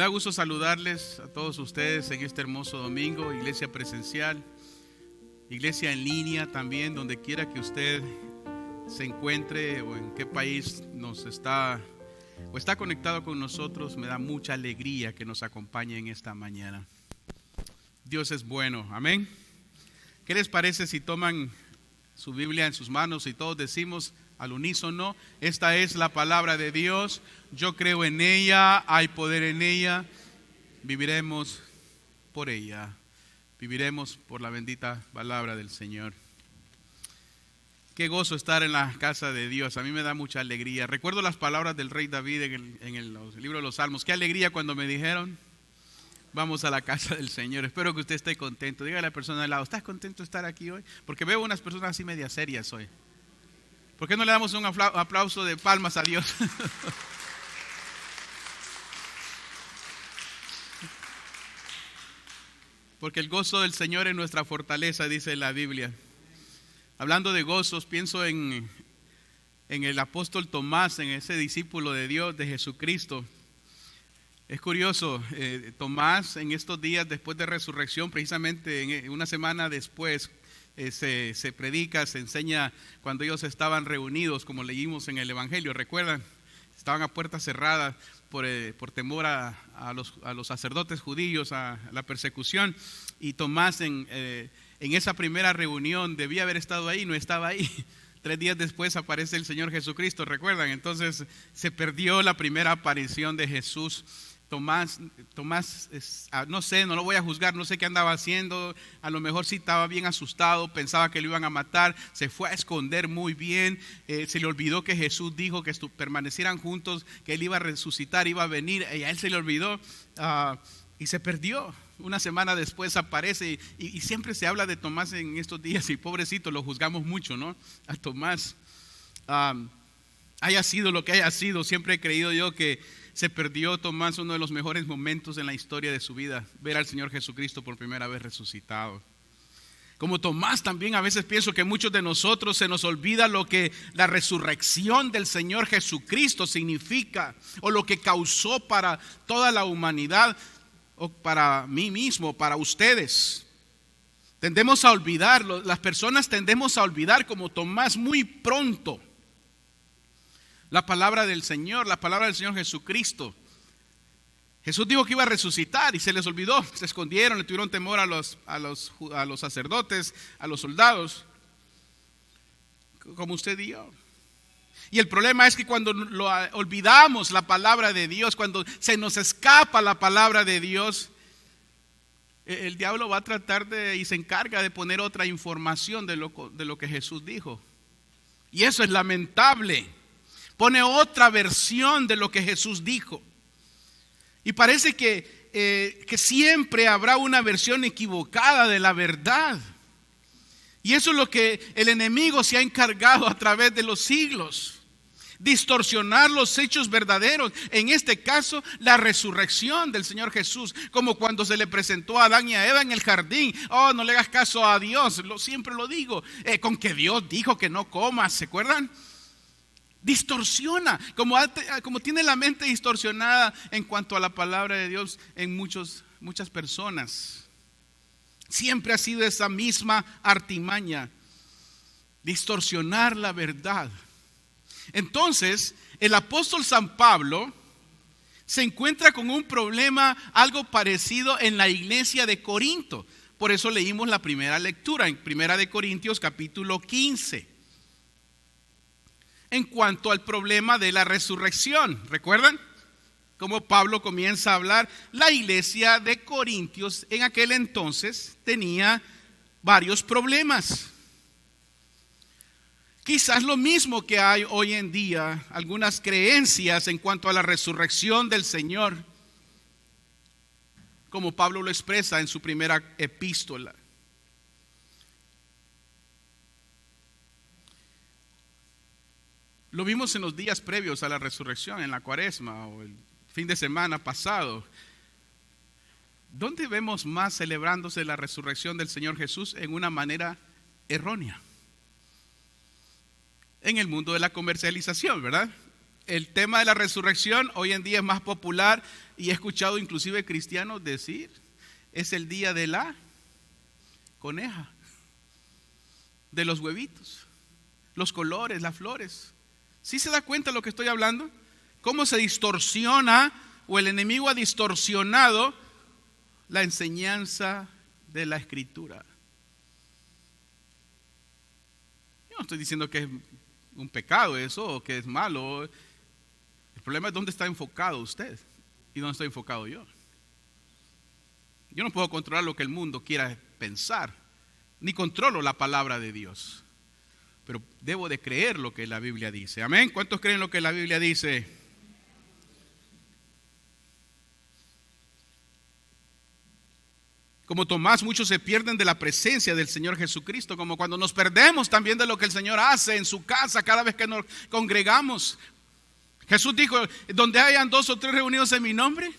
da gusto saludarles a todos ustedes en este hermoso domingo, iglesia presencial, iglesia en línea también, donde quiera que usted se encuentre o en qué país nos está o está conectado con nosotros. Me da mucha alegría que nos acompañe en esta mañana. Dios es bueno, amén. ¿Qué les parece si toman su Biblia en sus manos y todos decimos al unísono: esta es la palabra de Dios, yo creo en ella, hay poder en ella, viviremos por ella, viviremos por la bendita palabra del Señor. Qué gozo estar en la casa de Dios, a mí me da mucha alegría. Recuerdo las palabras del rey David en el libro de los Salmos. Qué alegría cuando me dijeron: vamos a la casa del Señor. Espero que usted esté contento. Dígale a la persona al lado: ¿estás contento de estar aquí hoy? Porque veo unas personas así media serias hoy. ¿Por qué no le damos un aplauso de palmas a Dios? Porque el gozo del Señor es nuestra fortaleza, dice la Biblia. Hablando de gozos, pienso en el apóstol Tomás, en ese discípulo de Dios, de Jesucristo. Es curioso, Tomás en estos días después de resurrección, precisamente una semana después, se predica, se enseña cuando ellos estaban reunidos, como leímos en el Evangelio, ¿recuerdan? Estaban a puerta cerrada por temor a los sacerdotes judíos, a la persecución, y Tomás en esa primera reunión debía haber estado ahí, no estaba ahí. 3 días después aparece el Señor Jesucristo, ¿recuerdan? Entonces se perdió la primera aparición de Jesús. Tomás, no sé, no lo voy a juzgar, no sé qué andaba haciendo, a lo mejor sí estaba bien asustado, pensaba que lo iban a matar, se fue a esconder muy bien, se le olvidó que Jesús dijo que permanecieran juntos, que Él iba a resucitar, iba a venir, y a Él se le olvidó y se perdió. Una semana después aparece y siempre se habla de Tomás en estos días y pobrecito, lo juzgamos mucho, ¿no? A Tomás, haya sido lo que haya sido, siempre he creído yo que se perdió Tomás uno de los mejores momentos en la historia de su vida, ver al Señor Jesucristo por primera vez resucitado. Como Tomás también a veces pienso que muchos de nosotros se nos olvida lo que la resurrección del Señor Jesucristo significa o lo que causó para toda la humanidad o para mí mismo, para ustedes. Tendemos a olvidar, las personas tendemos a olvidar como Tomás muy pronto la palabra del Señor, la palabra del Señor Jesucristo. Jesús dijo que iba a resucitar y se les olvidó, se escondieron, le tuvieron temor a los sacerdotes, a los soldados, como usted y yo. Y el problema es que cuando olvidamos la palabra de Dios, cuando se nos escapa la palabra de Dios, el diablo va a tratar y se encarga de poner otra información de lo que Jesús dijo. Y eso es lamentable. Pone otra versión de lo que Jesús dijo. Y parece que siempre habrá una versión equivocada de la verdad. Y eso es lo que el enemigo se ha encargado a través de los siglos. Distorsionar los hechos verdaderos. En este caso, la resurrección del Señor Jesús. Como cuando se le presentó a Adán y a Eva en el jardín. Oh, no le hagas caso a Dios. Siempre lo digo. Con que Dios dijo que no comas, ¿se acuerdan? Distorsiona, como tiene la mente distorsionada en cuanto a la palabra de Dios en muchas personas. Siempre ha sido esa misma artimaña, distorsionar la verdad. Entonces, el apóstol San Pablo se encuentra con un problema algo parecido en la iglesia de Corinto. Por eso leímos la primera lectura en 1 Corintios capítulo 15. En cuanto al problema de la resurrección, ¿recuerdan? Como Pablo comienza a hablar, la iglesia de Corintios en aquel entonces tenía varios problemas. Quizás lo mismo que hay hoy en día, algunas creencias en cuanto a la resurrección del Señor, como Pablo lo expresa en su primera epístola. Lo vimos en los días previos a la resurrección, en la Cuaresma o el fin de semana pasado. ¿Dónde vemos más celebrándose la resurrección del Señor Jesús en una manera errónea? En el mundo de la comercialización, ¿verdad? el tema de la resurrección hoy en día es más popular y he escuchado inclusive cristianos decir, es el día de la coneja, de los huevitos, los colores, las flores. ¿Sí se da cuenta de lo que estoy hablando? ¿Cómo se distorsiona o el enemigo ha distorsionado la enseñanza de la Escritura? Yo no estoy diciendo que es un pecado eso o que es malo. El problema es dónde está enfocado usted y dónde estoy enfocado yo. Yo no puedo controlar lo que el mundo quiera pensar, ni controlo la palabra de Dios, pero debo de creer lo que la Biblia dice. Amén. ¿Cuántos creen lo que la Biblia dice? Como Tomás, muchos se pierden de la presencia del Señor Jesucristo, como cuando nos perdemos también de lo que el Señor hace en su casa cada vez que nos congregamos. Jesús dijo, donde hayan 2 o 3 reunidos en mi nombre,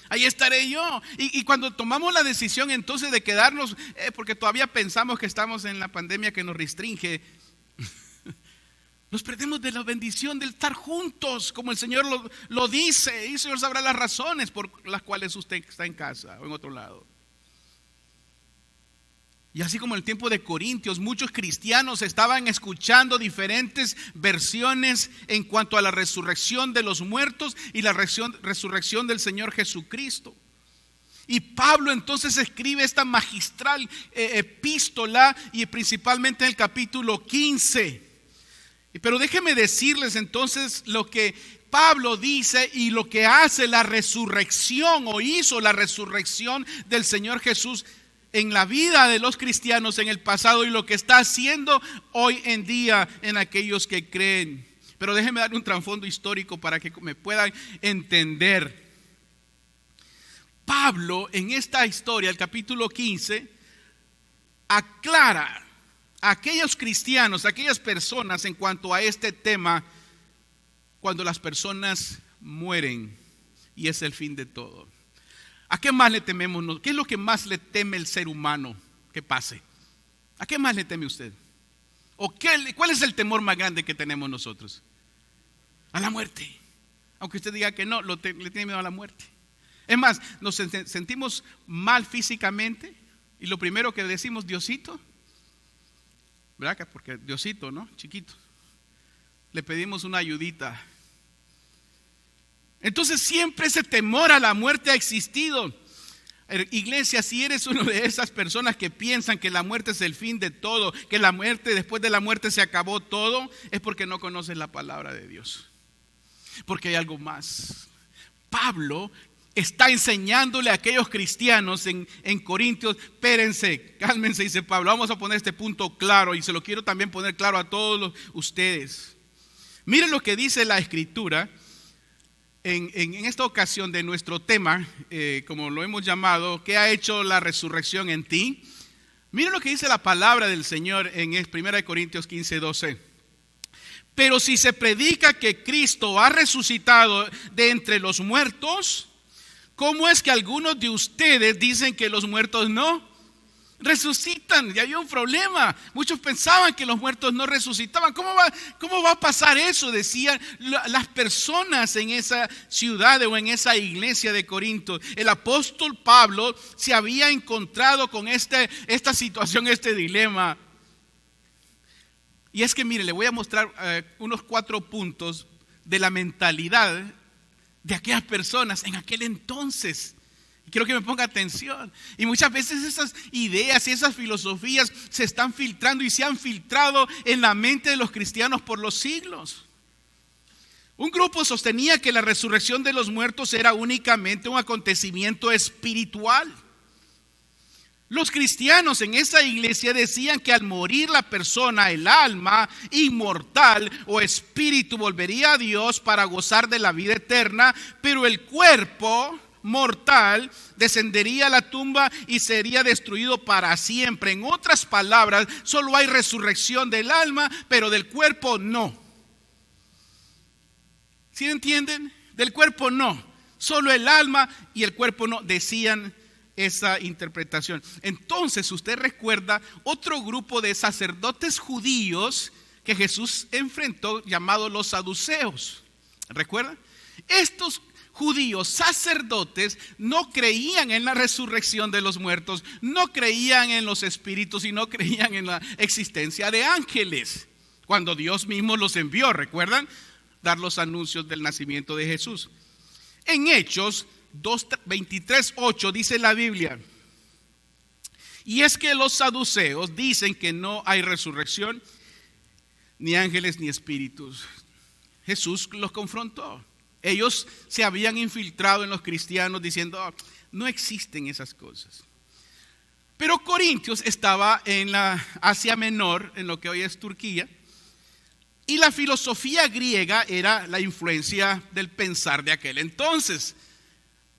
ahí estaré yo. Y cuando tomamos la decisión entonces de quedarnos, porque todavía pensamos que estamos en la pandemia que nos restringe, nos perdemos de la bendición de estar juntos, como el Señor lo dice. Y el Señor sabrá las razones por las cuales usted está en casa o en otro lado. Y así como en el tiempo de Corintios, muchos cristianos estaban escuchando diferentes versiones en cuanto a la resurrección de los muertos y la resurrección del Señor Jesucristo. Y Pablo entonces escribe esta magistral epístola y principalmente en el capítulo 15. Pero déjenme decirles entonces lo que Pablo dice y lo que hace la resurrección o hizo la resurrección del Señor Jesús en la vida de los cristianos en el pasado y lo que está haciendo hoy en día en aquellos que creen. Pero déjenme dar un trasfondo histórico para que me puedan entender. Pablo en esta historia, el capítulo 15, aclara a aquellos cristianos, a aquellas personas en cuanto a este tema, cuando las personas mueren y es el fin de todo. ¿A qué más le tememos? ¿Qué es lo que más le teme el ser humano que pase? ¿A qué más le teme usted? ¿Cuál es el temor más grande que tenemos nosotros? A la muerte. Aunque usted diga que no, le tiene miedo a la muerte. Es más, nos sentimos mal físicamente y lo primero que decimos, Diosito, ¿verdad? Porque Diosito, ¿no? Chiquito. Le pedimos una ayudita. Entonces siempre ese temor a la muerte ha existido. Iglesia, si eres una de esas personas que piensan que la muerte es el fin de todo, que la muerte, después de la muerte se acabó todo, es porque no conoces la palabra de Dios. Porque hay algo más. Pablo está enseñándole a aquellos cristianos en Corintios, espérense, cálmense, dice Pablo, vamos a poner este punto claro y se lo quiero también poner claro a todos ustedes. Miren lo que dice la Escritura. En esta ocasión de nuestro tema, como lo hemos llamado, ¿qué ha hecho la resurrección en ti? Miren lo que dice la palabra del Señor en 1 Corintios 15:12. Pero si se predica que Cristo ha resucitado de entre los muertos, ¿cómo es que algunos de ustedes dicen que los muertos no resucitan? Ya había un problema. Muchos pensaban que los muertos no resucitaban. ¿Cómo va a pasar eso? Decían las personas en esa ciudad o en esa iglesia de Corinto. El apóstol Pablo se había encontrado con esta situación, este dilema. Y es que mire, le voy a mostrar unos 4 puntos de la mentalidad de aquellas personas en aquel entonces. Quiero que me ponga atención. Y muchas veces esas ideas y esas filosofías se están filtrando y se han filtrado en la mente de los cristianos por los siglos. Un grupo sostenía que la resurrección de los muertos era únicamente un acontecimiento espiritual. Los cristianos en esa iglesia decían que al morir la persona, el alma inmortal o espíritu volvería a Dios para gozar de la vida eterna, pero el cuerpo mortal descendería a la tumba y sería destruido para siempre. En otras palabras, solo hay resurrección del alma, pero del cuerpo no. ¿Sí entienden? Del cuerpo no. Solo el alma y el cuerpo no. Decían esa interpretación. Entonces usted recuerda otro grupo de sacerdotes judíos que Jesús enfrentó, llamados los saduceos. ¿Recuerdan? Estos judíos sacerdotes no creían en la resurrección de los muertos, no creían en los espíritus y no creían en la existencia de ángeles. Cuando Dios mismo los envió, ¿recuerdan? Dar los anuncios del nacimiento de Jesús. En Hechos 23:8 dice la Biblia: y es que los saduceos dicen que no hay resurrección, ni ángeles ni espíritus. Jesús los confrontó. Ellos se habían infiltrado en los cristianos diciendo: oh, no existen esas cosas. Pero Corintios estaba en la Asia Menor, en lo que hoy es Turquía, y la filosofía griega era la influencia del pensar de aquel entonces.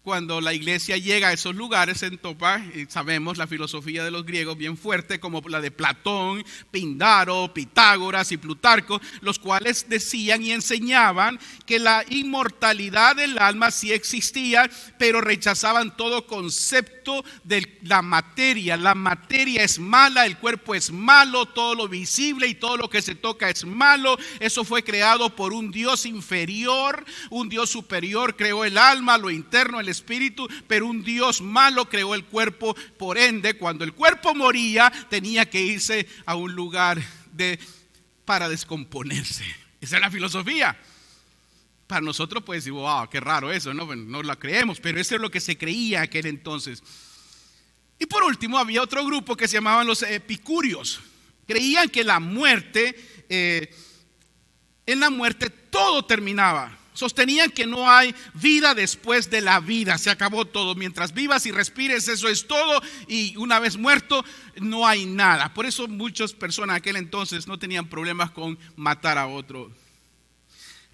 Cuando la iglesia llega a esos lugares, se topa, sabemos, la filosofía de los griegos bien fuerte, como la de Platón, Pindaro, Pitágoras y Plutarco, los cuales decían y enseñaban que la inmortalidad del alma sí existía, pero rechazaban todo concepto de la materia. La materia es mala, el cuerpo es malo, todo lo visible y todo lo que se toca es malo. Eso fue creado por un Dios inferior, un Dios superior creó el alma, lo interno, el espíritu, pero un Dios malo creó el cuerpo. Por ende, cuando el cuerpo moría, tenía que irse a un lugar para descomponerse. Esa es la filosofía. Para nosotros puede decir: wow, qué raro eso, no la creemos, pero eso es lo que se creía en aquel entonces. Y por último, había otro grupo que se llamaban los epicúreos. Creían que la muerte, en la muerte todo terminaba. Sostenían que no hay vida después de la vida, se acabó todo. Mientras vivas y respires, eso es todo, y una vez muerto no hay nada. Por eso muchas personas en aquel entonces no tenían problemas con matar a otro.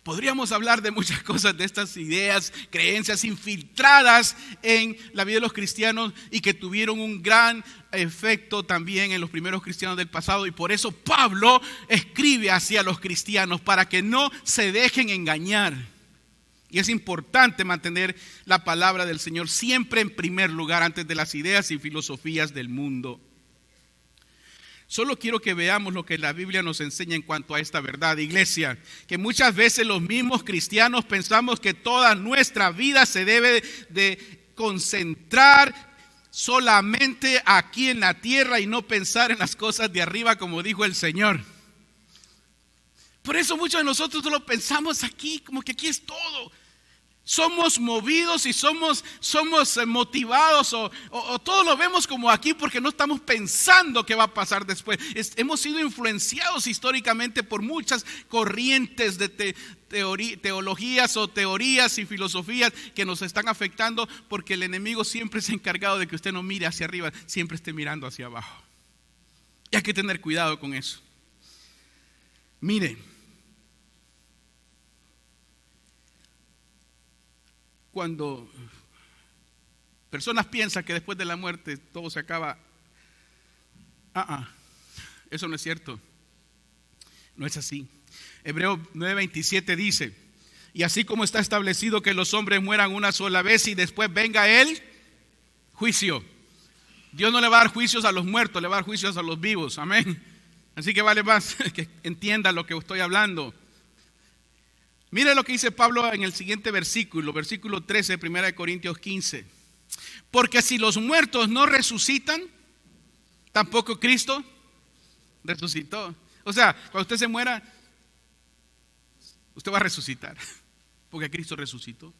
Podríamos hablar de muchas cosas, de estas ideas, creencias infiltradas en la vida de los cristianos y que tuvieron un gran efecto también en los primeros cristianos del pasado. Y por eso Pablo escribe hacia los cristianos, para que no se dejen engañar. Y es importante mantener la palabra del Señor siempre en primer lugar, antes de las ideas y filosofías del mundo. Solo quiero que veamos lo que la Biblia nos enseña en cuanto a esta verdad, iglesia, que muchas veces los mismos cristianos pensamos que toda nuestra vida se debe de concentrar solamente aquí en la tierra y no pensar en las cosas de arriba, como dijo el Señor. Por eso muchos de nosotros solo pensamos aquí, como que aquí es todo. Somos movidos y somos motivados o todo lo vemos como aquí, porque no estamos pensando qué va a pasar después. Hemos sido influenciados históricamente por muchas corrientes de teologías o teorías y filosofías que nos están afectando, porque el enemigo siempre se ha encargado de que usted no mire hacia arriba, siempre esté mirando hacia abajo. Y hay que tener cuidado con eso. Miren, cuando personas piensan que después de la muerte todo se acaba, eso no es cierto. No es así. Hebreos 9:27 dice: y así como está establecido que los hombres mueran una sola vez y después venga el juicio. Dios no le va a dar juicios a los muertos, le va a dar juicios a los vivos. Amén. Así que vale más que entienda lo que estoy hablando. Mire lo que dice Pablo en el siguiente versículo 13 de 1 Corintios 15. Porque si los muertos no resucitan, tampoco Cristo resucitó. O sea, cuando usted se muera, usted va a resucitar, porque Cristo resucitó.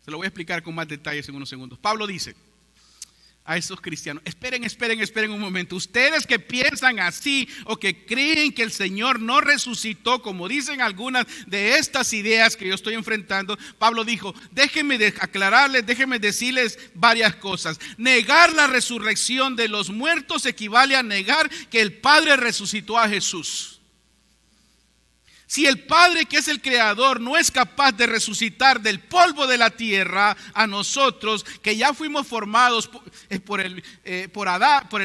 Se lo voy a explicar con más detalles en unos segundos. Pablo dice a esos cristianos: esperen un momento. Ustedes que piensan así o que creen que el Señor no resucitó, como dicen algunas de estas ideas que yo estoy enfrentando, Pablo dijo: déjenme aclararles, déjenme decirles varias cosas. Negar la resurrección de los muertos equivale a negar que el Padre resucitó a Jesús. Si el Padre, que es el Creador, no es capaz de resucitar del polvo de la tierra a nosotros, que ya fuimos formados por el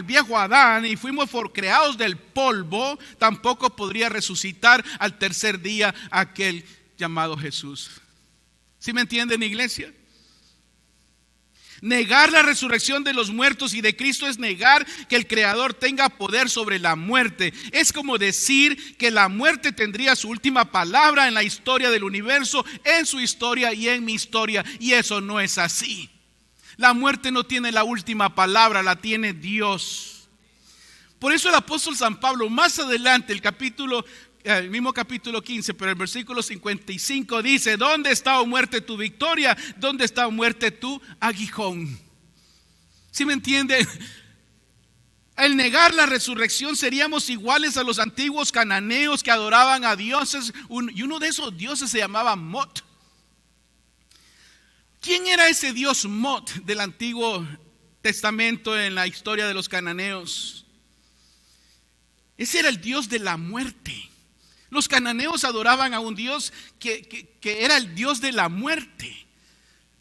viejo Adán y fuimos creados del polvo, tampoco podría resucitar al tercer día aquel llamado Jesús. ¿Sí me entienden, iglesia? Negar la resurrección de los muertos y de Cristo es negar que el Creador tenga poder sobre la muerte. Es como decir que la muerte tendría su última palabra en la historia del universo, en su historia y en mi historia. Y eso no es así. La muerte no tiene la última palabra, la tiene Dios. Por eso el apóstol San Pablo, más adelante, el mismo capítulo 15, pero el versículo 55 dice: ¿dónde está, oh muerte, tu victoria? ¿Dónde está, oh muerte, tu aguijón? ¿Sí me entienden? Al negar la resurrección seríamos iguales a los antiguos cananeos que adoraban a dioses, y uno de esos dioses se llamaba Mot. ¿Quién era ese dios Mot del Antiguo Testamento en la historia de los cananeos? Ese era el dios de la muerte. Los cananeos adoraban a un Dios que era el Dios de la muerte.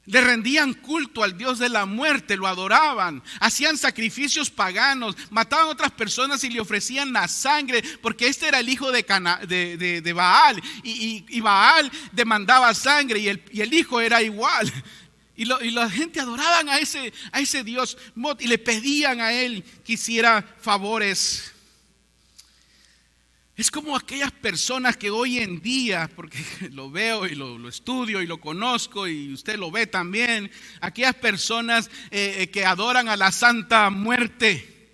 Le rendían culto al Dios de la muerte, lo adoraban, hacían sacrificios paganos, mataban a otras personas y le ofrecían la sangre, porque este era el hijo de Baal, y Baal demandaba sangre, y el hijo era igual. Y la gente adoraban a ese Dios Mot y le pedían a él que hiciera favores. Es como aquellas personas que hoy en día, porque lo veo y lo estudio y lo conozco y usted lo ve también, aquellas personas que adoran a la Santa Muerte.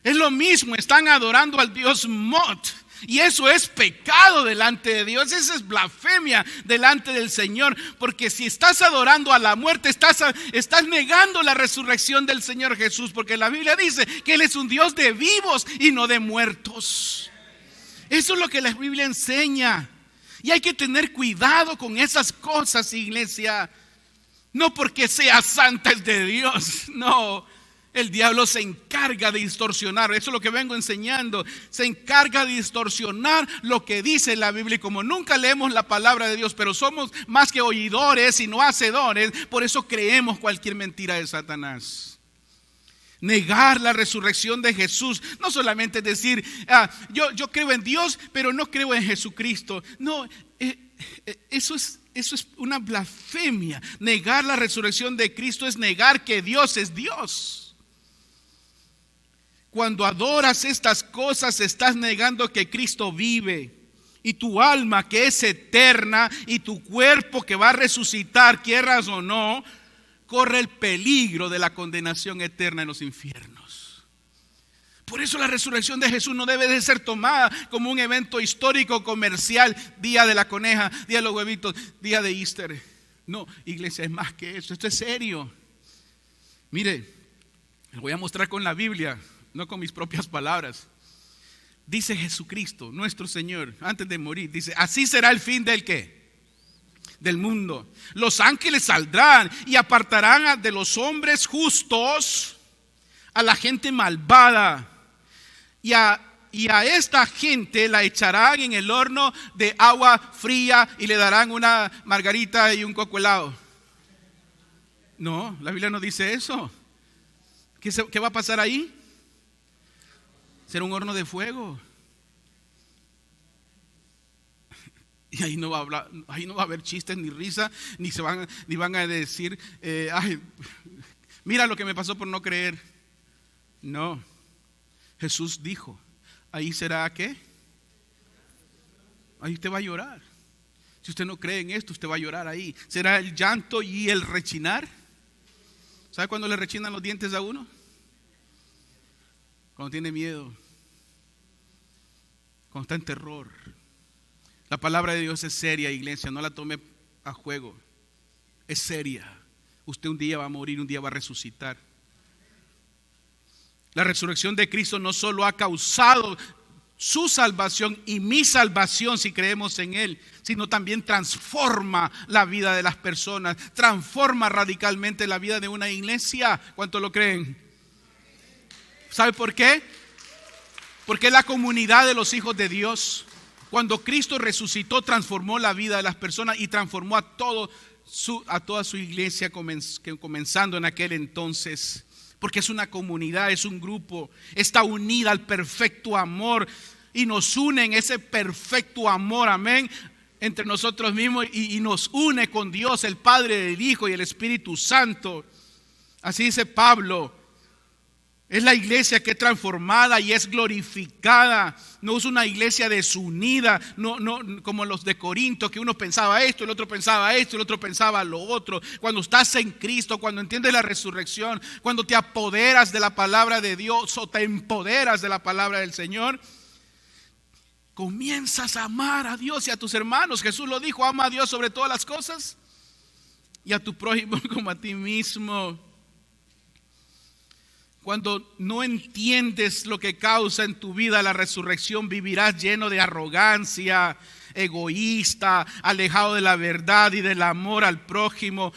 Es lo mismo, están adorando al Dios Mot. Y eso es pecado delante de Dios, eso es blasfemia delante del Señor. Porque si estás adorando a la muerte, estás negando la resurrección del Señor Jesús. Porque la Biblia dice que Él es un Dios de vivos y no de muertos. Eso es lo que la Biblia enseña. Y hay que tener cuidado con esas cosas, iglesia. No porque sea santa es de Dios. No, el diablo se encarga de distorsionar. Eso es lo que vengo enseñando. Se encarga de distorsionar lo que dice la Biblia. Y como nunca leemos la palabra de Dios, pero somos más que oidores y no hacedores, por eso creemos cualquier mentira de Satanás. Negar la resurrección de Jesús no solamente decir yo creo en Dios pero no creo en Jesucristo. No, eso es una blasfemia. Negar la resurrección de Cristo es negar que Dios es Dios. Cuando adoras estas cosas estás negando que Cristo vive, y tu alma que es eterna y tu cuerpo que va a resucitar, quieras o no, corre el peligro de la condenación eterna en los infiernos. Por eso la resurrección de Jesús no debe de ser tomada como un evento histórico comercial, día de la coneja, día de los huevitos, día de Easter. No, iglesia, es más que eso, esto es serio. Mire, les voy a mostrar con la Biblia, no con mis propias palabras. Dice Jesucristo, nuestro Señor, antes de morir, dice: así será el fin del ¿qué? Del mundo. Los ángeles saldrán y apartarán de los hombres justos a la gente malvada, y a esta gente la echarán en el horno de agua fría y le darán una margarita y un coco helado. No, la Biblia no dice eso. ¿Qué va a pasar ahí? Será un horno de fuego. Y ahí no va a haber chistes ni risa, ni van a decir ay, mira lo que me pasó por no creer. No, Jesús dijo: ahí será ¿qué? Ahí usted va a llorar. Si usted no cree en esto, usted va a llorar ahí. Será el llanto y el rechinar. ¿Sabe cuándo le rechinan los dientes a uno? Cuando tiene miedo, cuando está en terror. La palabra de Dios es seria, iglesia, no la tome a juego. Es seria. Usted un día va a morir, un día va a resucitar. La resurrección de Cristo no solo ha causado su salvación y mi salvación si creemos en Él, sino también transforma la vida de las personas, transforma radicalmente la vida de una iglesia. ¿Cuántos lo creen? ¿Sabe por qué? Porque es la comunidad de los hijos de Dios. Cuando Cristo resucitó, transformó la vida de las personas y transformó a toda su iglesia, comenzando en aquel entonces. Porque es una comunidad, es un grupo, está unida al perfecto amor y nos une en ese perfecto amor, amén, entre nosotros mismos, y nos une con Dios, el Padre, el Hijo y el Espíritu Santo. Así dice Pablo. Es la iglesia que es transformada y es glorificada. No es una iglesia desunida, no como los de Corinto, que uno pensaba esto, el otro pensaba esto, el otro pensaba lo otro. Cuando estás en Cristo, cuando entiendes la resurrección, cuando te apoderas de la palabra de Dios o te empoderas de la palabra del Señor, comienzas a amar a Dios y a tus hermanos. Jesús lo dijo: ama a Dios sobre todas las cosas y a tu prójimo como a ti mismo. Cuando no entiendes lo que causa en tu vida la resurrección, vivirás lleno de arrogancia, egoísta, alejado de la verdad y del amor al prójimo,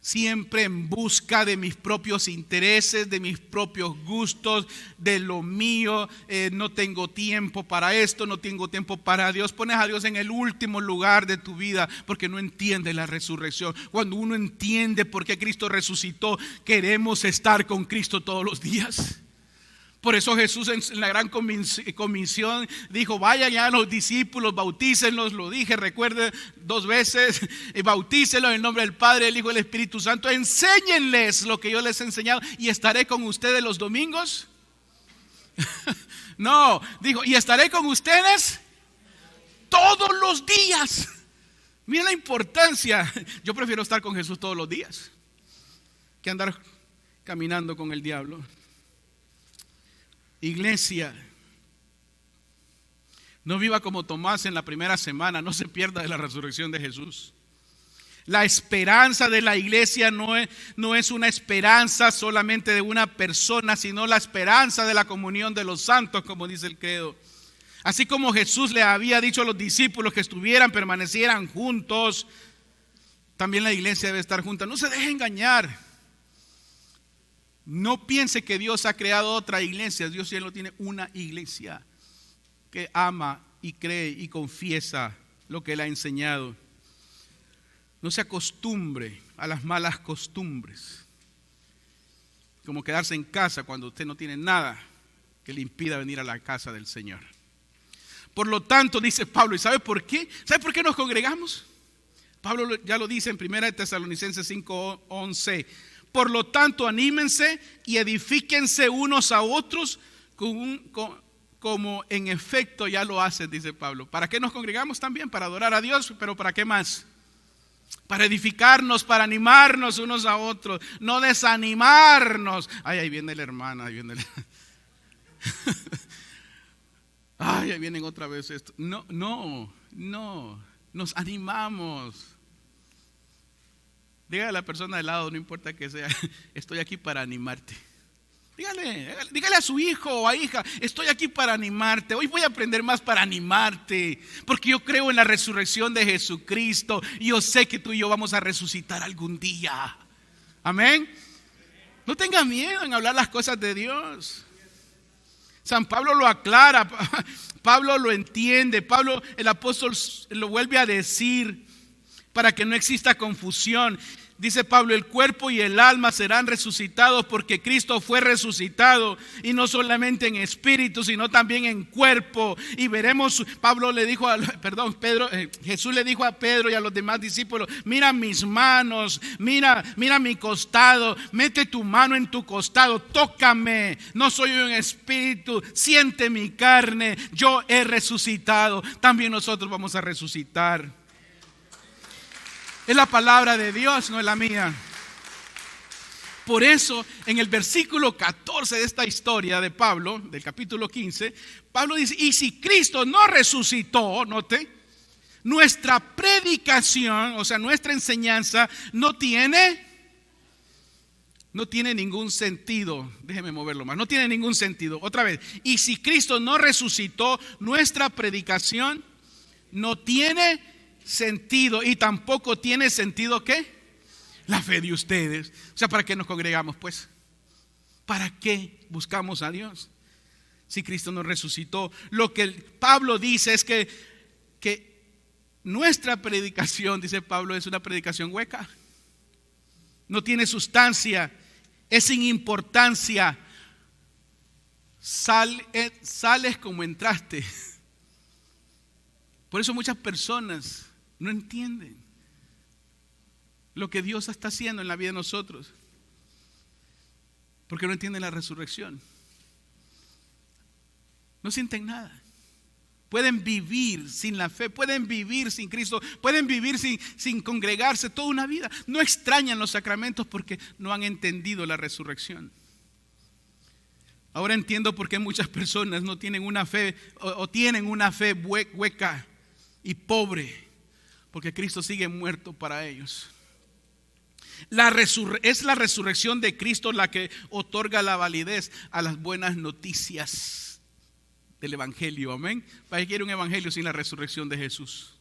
siempre en busca de mis propios intereses, de mis propios gustos, de lo mío. No tengo tiempo para esto, no tengo tiempo para Dios. Pones a Dios en el último lugar de tu vida porque no entiendes la resurrección. Cuando uno entiende por qué Cristo resucitó, queremos estar con Cristo todos los días. Por eso Jesús en la gran comisión dijo: vayan ya a los discípulos, bautícenlos. Lo dije, recuerden 2 veces: bautícenlos en el nombre del Padre, del Hijo y del Espíritu Santo. Enséñenles lo que yo les he enseñado y estaré con ustedes los domingos. No, dijo: y estaré con ustedes todos los días. Miren la importancia. Yo prefiero estar con Jesús todos los días que andar caminando con el diablo. Iglesia, no viva como Tomás en la primera semana, no se pierda de la resurrección de Jesús. La esperanza de la iglesia no es una esperanza solamente de una persona, sino la esperanza de la comunión de los santos, como dice el credo. Así como Jesús le había dicho a los discípulos que permanecieran juntos, también la iglesia debe estar junta. No se deje engañar. No piense que Dios ha creado otra iglesia. Dios ya no tiene una iglesia que ama y cree y confiesa lo que Él ha enseñado. No se acostumbre a las malas costumbres, como quedarse en casa cuando usted no tiene nada que le impida venir a la casa del Señor. Por lo tanto, dice Pablo, ¿y sabe por qué? ¿Sabe por qué nos congregamos? Pablo ya lo dice en 1 Tesalonicenses 5:11. Por lo tanto, anímense y edifíquense unos a otros como en efecto ya lo hacen, dice Pablo. ¿Para qué nos congregamos también? Para adorar a Dios, pero ¿para qué más? Para edificarnos, para animarnos unos a otros, no desanimarnos. Ay, ahí viene la hermana, ahí viene Ay, ahí vienen otra vez esto. No, nos animamos. Dígale a la persona de lado, no importa que sea: estoy aquí para animarte. Dígale a su hijo o a hija: estoy aquí para animarte. Hoy voy a aprender más para animarte, porque yo creo en la resurrección de Jesucristo y yo sé que tú y yo vamos a resucitar algún día. Amén. No tenga miedo en hablar las cosas de Dios. San Pablo lo aclara, Pablo lo entiende, Pablo el apóstol lo vuelve a decir para que no exista confusión. Dice Pablo: el cuerpo y el alma serán resucitados porque Cristo fue resucitado, y no solamente en espíritu, sino también en cuerpo. Y veremos, Jesús le dijo a Pedro y a los demás discípulos: mira mis manos, mira mi costado, mete tu mano en tu costado, tócame, no soy un espíritu, siente mi carne, yo he resucitado. También nosotros vamos a resucitar. Es la palabra de Dios, no es la mía. Por eso, en el versículo 14 de esta historia de Pablo, del capítulo 15, Pablo dice: y si Cristo no resucitó, note, nuestra predicación, o sea, nuestra enseñanza no tiene ningún sentido. Déjeme moverlo más. No tiene ningún sentido. Otra vez. Y si Cristo no resucitó, nuestra predicación no tiene sentido, y tampoco tiene sentido ¿qué? La fe de ustedes. O sea, ¿para qué nos congregamos pues? ¿Para qué buscamos a Dios si Cristo nos resucitó? Lo que Pablo dice es que nuestra predicación, dice Pablo, es una predicación hueca. No tiene sustancia, es sin importancia. Sales como entraste. Por eso muchas personas no entienden lo que Dios está haciendo en la vida de nosotros. Porque no entienden la resurrección. No sienten nada. Pueden vivir sin la fe, pueden vivir sin Cristo, pueden vivir sin congregarse toda una vida. No extrañan los sacramentos porque no han entendido la resurrección. Ahora entiendo por qué muchas personas no tienen una fe o tienen una fe hueca y pobre, porque Cristo sigue muerto para ellos. Es la resurrección de Cristo la que otorga la validez a las buenas noticias del evangelio, amén. ¿Para qué quiere un evangelio sin la resurrección de Jesús?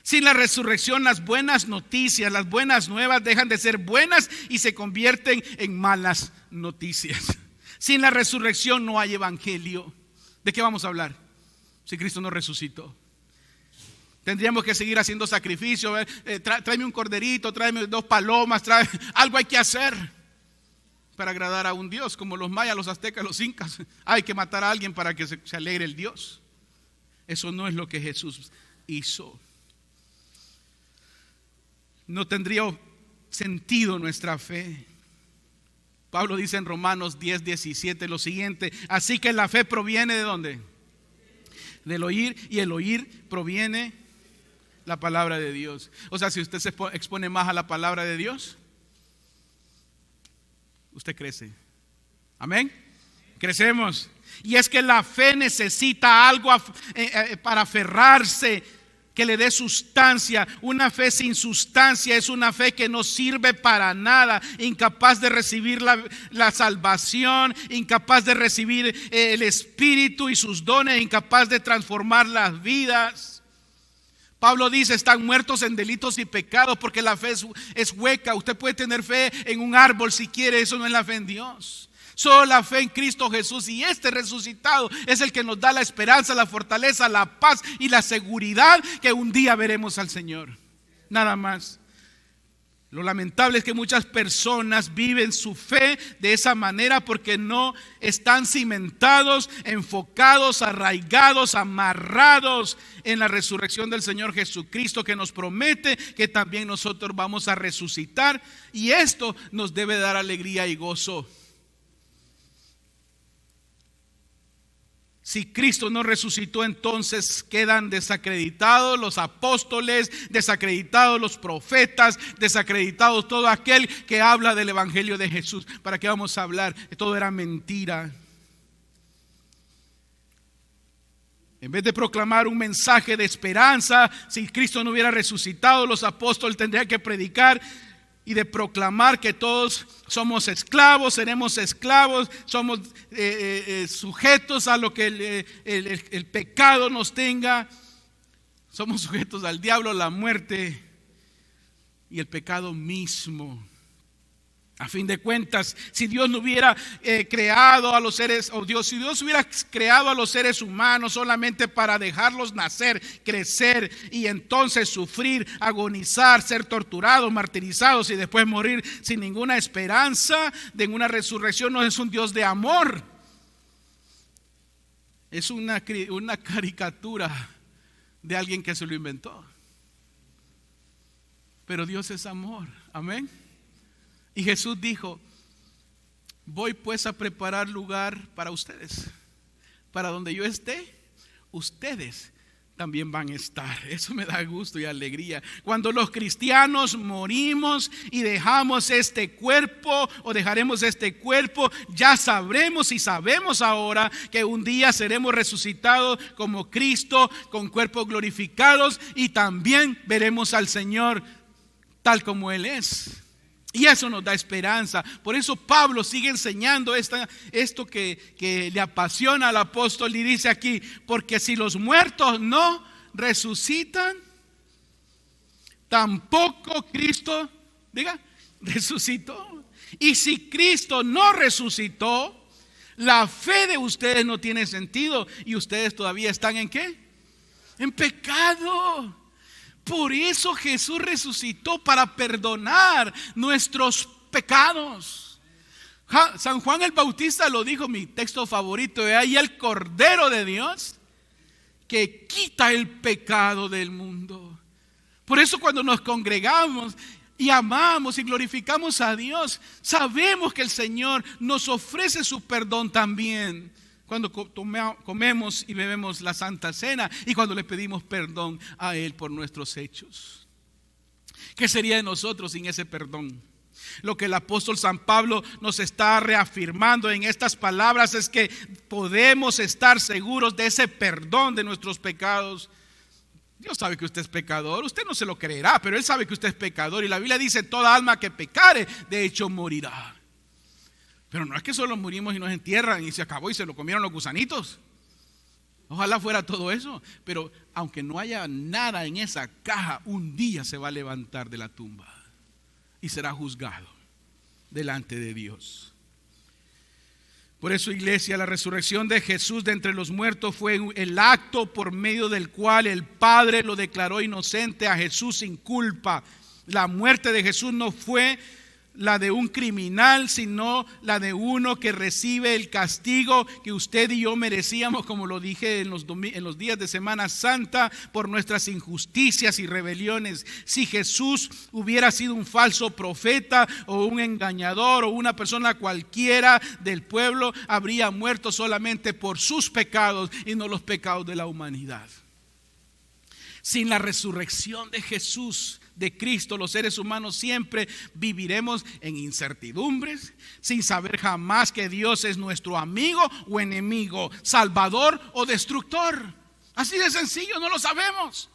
Sin la resurrección, las buenas noticias, las buenas nuevas dejan de ser buenas y se convierten en malas noticias. Sin la resurrección no hay evangelio. ¿De qué vamos a hablar? Si Cristo no resucitó. Tendríamos que seguir haciendo sacrificios. Tráeme un corderito, tráeme 2 palomas, algo hay que hacer para agradar a un Dios, como los mayas, los aztecas, los incas. Hay que matar a alguien para que se alegre el Dios. Eso no es lo que Jesús hizo. No tendría sentido nuestra fe. Pablo dice en Romanos 10:17 lo siguiente: así que la fe proviene ¿de dónde? Del oír, y el oír proviene la palabra de Dios. O sea, si usted se expone más a la palabra de Dios, usted crece. Amén. Crecemos. Y es que la fe necesita algo para aferrarse, que le dé sustancia. Una fe sin sustancia es una fe que no sirve para nada, incapaz de recibir la salvación, incapaz de recibir el Espíritu y sus dones, incapaz de transformar las vidas. Pablo dice: están muertos en delitos y pecados, porque la fe es hueca. Usted puede tener fe en un árbol si quiere, eso no es la fe en Dios. Solo la fe en Cristo Jesús, y este resucitado es el que nos da la esperanza, la fortaleza, la paz y la seguridad que un día veremos al Señor. Nada más. Lo lamentable es que muchas personas viven su fe de esa manera porque no están cimentados, enfocados, arraigados, amarrados en la resurrección del Señor Jesucristo, que nos promete que también nosotros vamos a resucitar, y esto nos debe dar alegría y gozo. Si Cristo no resucitó, entonces quedan desacreditados los apóstoles, desacreditados los profetas, desacreditados todo aquel que habla del evangelio de Jesús. ¿Para qué vamos a hablar? Todo era mentira. En vez de proclamar un mensaje de esperanza, si Cristo no hubiera resucitado, los apóstoles tendrían que predicar y de proclamar que todos somos esclavos, seremos esclavos, somos sujetos a lo que el pecado nos tenga. Somos sujetos al diablo, la muerte y el pecado mismo. A fin de cuentas, si Dios no hubiera creado a los seres, si Dios hubiera creado a los seres humanos solamente para dejarlos nacer, crecer y entonces sufrir, agonizar, ser torturados, martirizados y después morir sin ninguna esperanza de una resurrección, no es un Dios de amor. Es una caricatura de alguien que se lo inventó. Pero Dios es amor, amén. Y Jesús dijo: voy pues a preparar lugar para ustedes. Para donde yo esté, ustedes también van a estar. Eso me da gusto y alegría. Cuando los cristianos morimos y dejamos este cuerpo, o dejaremos este cuerpo, ya sabremos y sabemos ahora que un día seremos resucitados como Cristo, con cuerpos glorificados, y también veremos al Señor tal como Él es. Y eso nos da esperanza. Por eso Pablo sigue enseñando esto que le apasiona al apóstol, y dice aquí: porque si los muertos no resucitan, tampoco Cristo, resucitó. Y si Cristo no resucitó, la fe de ustedes no tiene sentido, y ustedes todavía están ¿en qué? En pecado. Por eso Jesús resucitó, para perdonar nuestros pecados. San Juan el Bautista lo dijo, mi texto favorito: he ahí el Cordero de Dios que quita el pecado del mundo. Por eso cuando nos congregamos, y amamos y glorificamos a Dios, sabemos que el Señor nos ofrece su perdón también cuando comemos y bebemos la Santa Cena y cuando le pedimos perdón a Él por nuestros hechos. ¿Qué sería de nosotros sin ese perdón? Lo que el apóstol San Pablo nos está reafirmando en estas palabras es que podemos estar seguros de ese perdón de nuestros pecados. Dios sabe que usted es pecador, usted no se lo creerá, pero Él sabe que usted es pecador. Y la Biblia dice: toda alma que pecare, de hecho morirá. Pero no es que solo morimos y nos entierran y se acabó y se lo comieron los gusanitos. Ojalá fuera todo eso. Pero aunque no haya nada en esa caja, un día se va a levantar de la tumba y será juzgado delante de Dios. Por eso, iglesia, la resurrección de Jesús de entre los muertos fue el acto por medio del cual el Padre lo declaró inocente a Jesús sin culpa. La muerte de Jesús no fue la de un criminal, sino la de uno que recibe el castigo que usted y yo merecíamos, como lo dije en los días de Semana Santa, por nuestras injusticias y rebeliones. Si Jesús hubiera sido un falso profeta o un engañador o una persona cualquiera del pueblo, habría muerto solamente por sus pecados y no los pecados de la humanidad. Sin la resurrección de Jesús, de Cristo, los seres humanos siempre viviremos en incertidumbres, sin saber jamás que Dios es nuestro amigo o enemigo, salvador o destructor. Así de sencillo, no lo sabemos.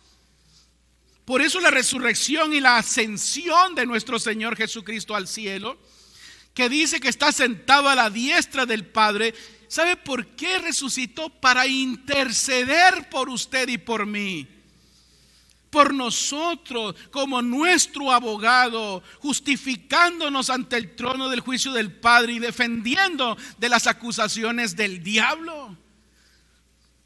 Por eso la resurrección y la ascensión de nuestro Señor Jesucristo al cielo, que dice que está sentado a la diestra del Padre, ¿sabe por qué resucitó? Para interceder por usted y por mí. Por nosotros, como nuestro abogado, justificándonos ante el trono del juicio del Padre y defendiendo de las acusaciones del diablo.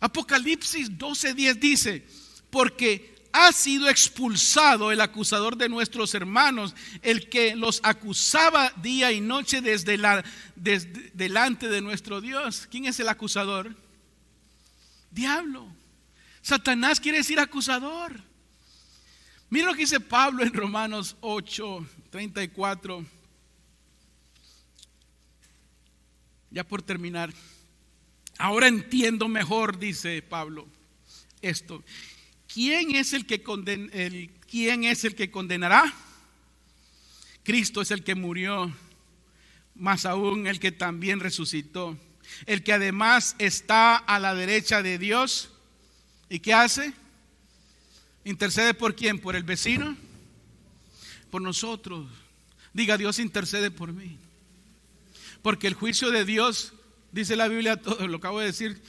Apocalipsis 12:10 dice: porque ha sido expulsado el acusador de nuestros hermanos, el que los acusaba día y noche desde delante de nuestro Dios. ¿Quién es el acusador? Diablo. Satanás quiere decir acusador. Mira lo que dice Pablo en Romanos 8:34. Ya por terminar. Ahora entiendo mejor, dice Pablo, esto. ¿Quién es el que condenará? Cristo es el que murió, más aún el que también resucitó, el que además está a la derecha de Dios. ¿Y qué hace? ¿Intercede por quién? ¿Por el vecino? Por nosotros. Diga: Dios intercede por mí. Porque el juicio de Dios, dice la Biblia, todo lo acabo de decir,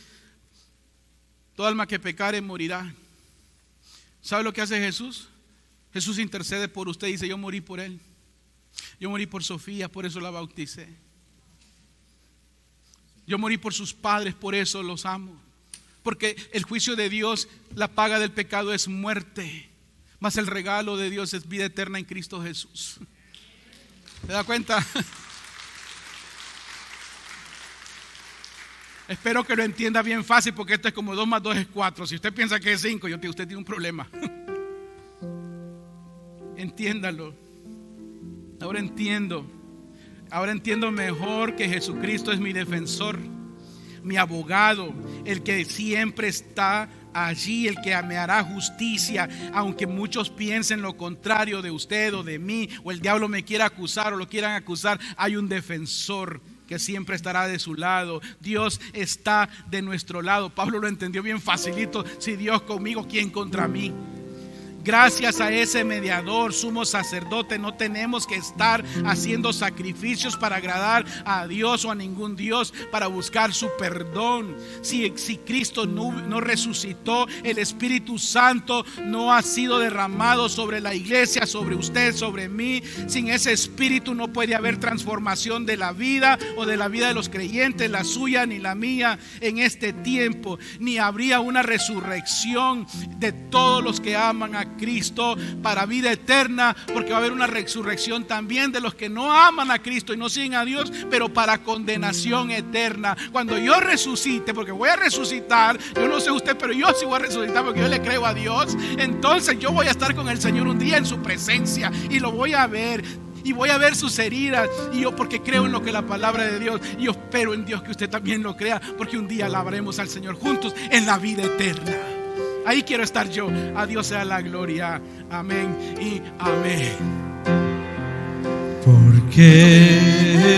toda alma que pecare morirá. ¿Sabe lo que hace Jesús? Jesús intercede por usted y dice: yo morí por él. Yo morí por Sofía, por eso la bauticé. Yo morí por sus padres, por eso los amo. Porque el juicio de Dios, la paga del pecado es muerte, mas el regalo de Dios es vida eterna en Cristo Jesús. ¿Se da cuenta? Espero que lo entienda bien fácil, porque esto es como 2 más 2 es 4. Si usted piensa que es 5, usted tiene un problema. Entiéndalo. Ahora entiendo mejor que Jesucristo es mi defensor, mi abogado, el que siempre está allí, el que me hará justicia, aunque muchos piensen lo contrario de usted o de mí, o el diablo me quiera acusar o lo quieran acusar. Hay un defensor que siempre estará de su lado. Dios está de nuestro lado. Pablo lo entendió bien facilito: si Dios conmigo, ¿quién contra mí? Gracias a ese mediador, sumo sacerdote, no tenemos que estar haciendo sacrificios para agradar a Dios o a ningún Dios para buscar su perdón. Si Cristo no resucitó, el Espíritu Santo no ha sido derramado sobre la iglesia, sobre usted, sobre mí. Sin ese Espíritu no puede haber transformación de la vida o de la vida de los creyentes, la suya ni la mía en este tiempo. Ni habría una resurrección de todos los que aman a Cristo para vida eterna, porque va a haber una resurrección también de los que no aman a Cristo y no siguen a Dios, pero para condenación eterna. Cuando yo resucite, porque voy a resucitar, yo no sé usted, pero yo sí voy a resucitar porque yo le creo a Dios. Entonces yo voy a estar con el Señor un día en su presencia y lo voy a ver. Y voy a ver sus heridas. Y yo, porque creo en lo que la palabra de Dios, y yo espero en Dios que usted también lo crea, porque un día alabaremos al Señor juntos en la vida eterna. Ahí quiero estar yo. A Dios sea la gloria. Amén y amén. Porque